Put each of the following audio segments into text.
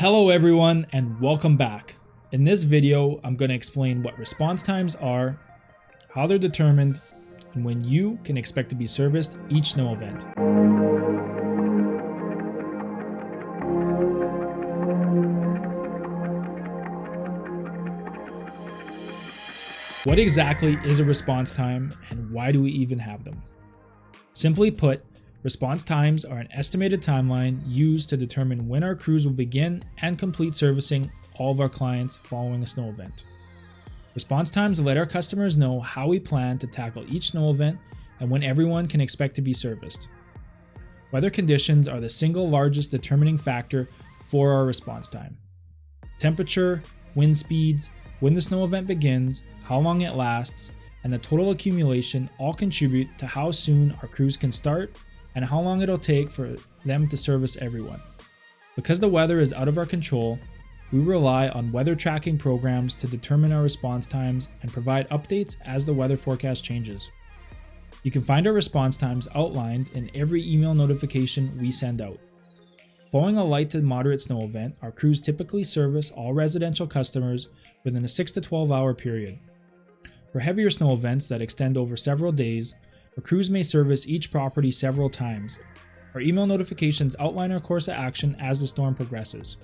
Hello everyone and welcome back. In this video, I'm going to explain what response times are, how they're determined, and when you can expect to be serviced each snow event. What exactly is a response time and why do we even have them? Simply put, response times are an estimated timeline used to determine when our crews will begin and complete servicing all of our clients following a snow event. Response times let our customers know how we plan to tackle each snow event and when everyone can expect to be serviced. Weather conditions are the single largest determining factor for our response time. Temperature, wind speeds, when the snow event begins, how long it lasts, and the total accumulation all contribute to how soon our crews can start and how long it'll take for them to service everyone. Because the weather is out of our control, we rely on weather tracking programs to determine our response times and provide updates as the weather forecast changes. You can find our response times outlined in every email notification we send out. Following a light to moderate snow event, our crews typically service all residential customers within a 6 to 12 hour period. For heavier snow events that extend over several days, our crews may service each property several times. Our email notifications outline our course of action as the storm progresses.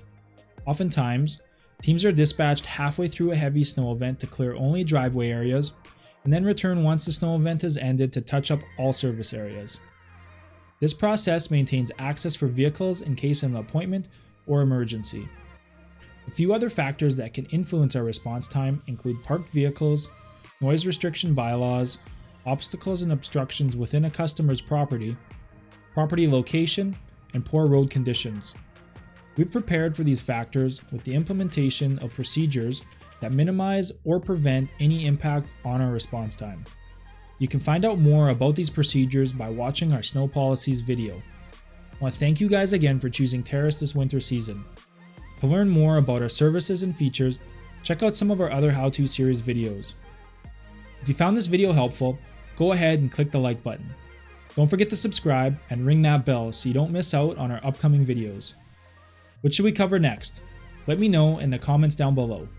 Oftentimes, teams are dispatched halfway through a heavy snow event to clear only driveway areas, and then return once the snow event has ended to touch up all service areas. This process maintains access for vehicles in case of an appointment or emergency. A few other factors that can influence our response time include parked vehicles, noise restriction bylaws, obstacles and obstructions within a customer's property, property location, and poor road conditions. We've prepared for these factors with the implementation of procedures that minimize or prevent any impact on our response time. You can find out more about these procedures by watching our Snow Policies video. I want to thank you guys again for choosing Terrace this winter season. To learn more about our services and features, check out some of our other how-to series videos. If you found this video helpful, go ahead and click the like button. Don't forget to subscribe and ring that bell so you don't miss out on our upcoming videos. What should we cover next? Let me know in the comments down below.